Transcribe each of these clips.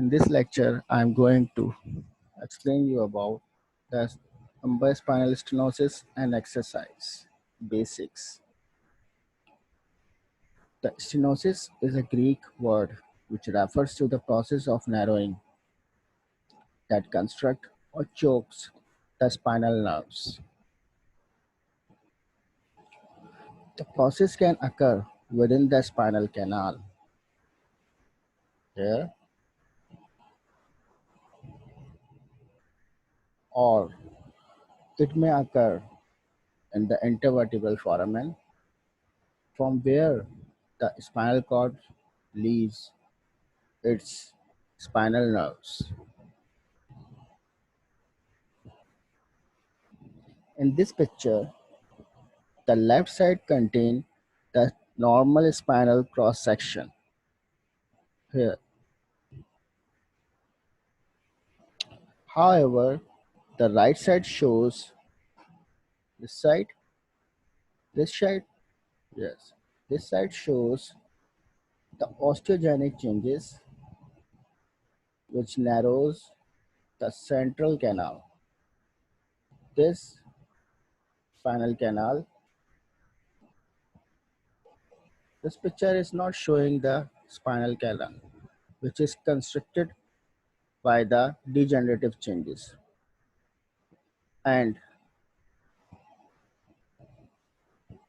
In this lecture, I am going to explain you about the lumbar spinal stenosis and exercise basics. The stenosis is a Greek word which refers to the process of narrowing that construct or chokes the spinal nerves. The process can occur within the spinal canal here, or it may occur in the intervertebral foramen from where the spinal cord leaves its spinal nerves. In this picture, the left side contains the normal spinal cross section here. However, the right side shows this side, this side, yes, this side shows the osteogenic changes which narrows the central canal. This spinal canal, this picture is not showing the spinal canal, which is constricted by the degenerative changes. And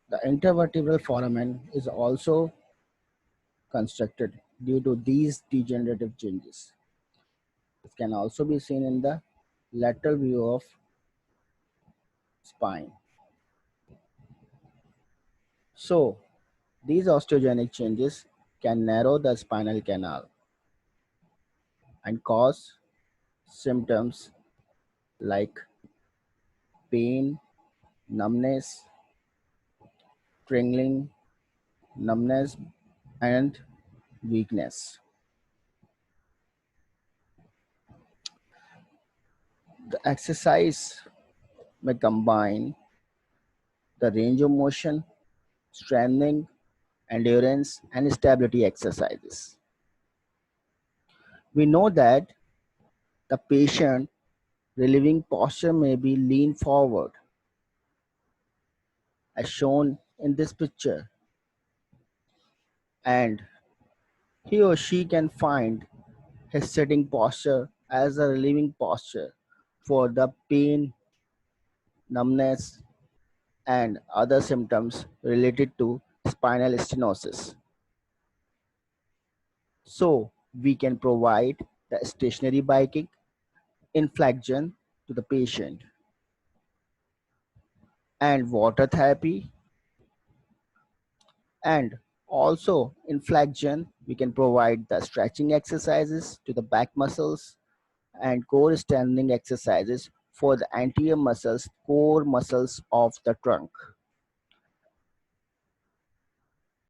the intervertebral foramen is also constructed due to these degenerative changes. This can also be seen in the lateral view of spine. So, these osteogenic changes can narrow the spinal canal and cause symptoms like pain, numbness, tingling, numbness, and weakness. The exercise may combine the range of motion, strengthening, endurance, and stability exercises. We know that the patient relieving posture may be lean forward, as shown in this picture, and he or she can find his sitting posture as a relieving posture for the pain, numbness, and other symptoms related to spinal stenosis. So, we can provide the stationary biking inflection to the patient and water therapy, and also inflection we can provide the stretching exercises to the back muscles and core strengthening exercises for the anterior muscles, core muscles of the trunk.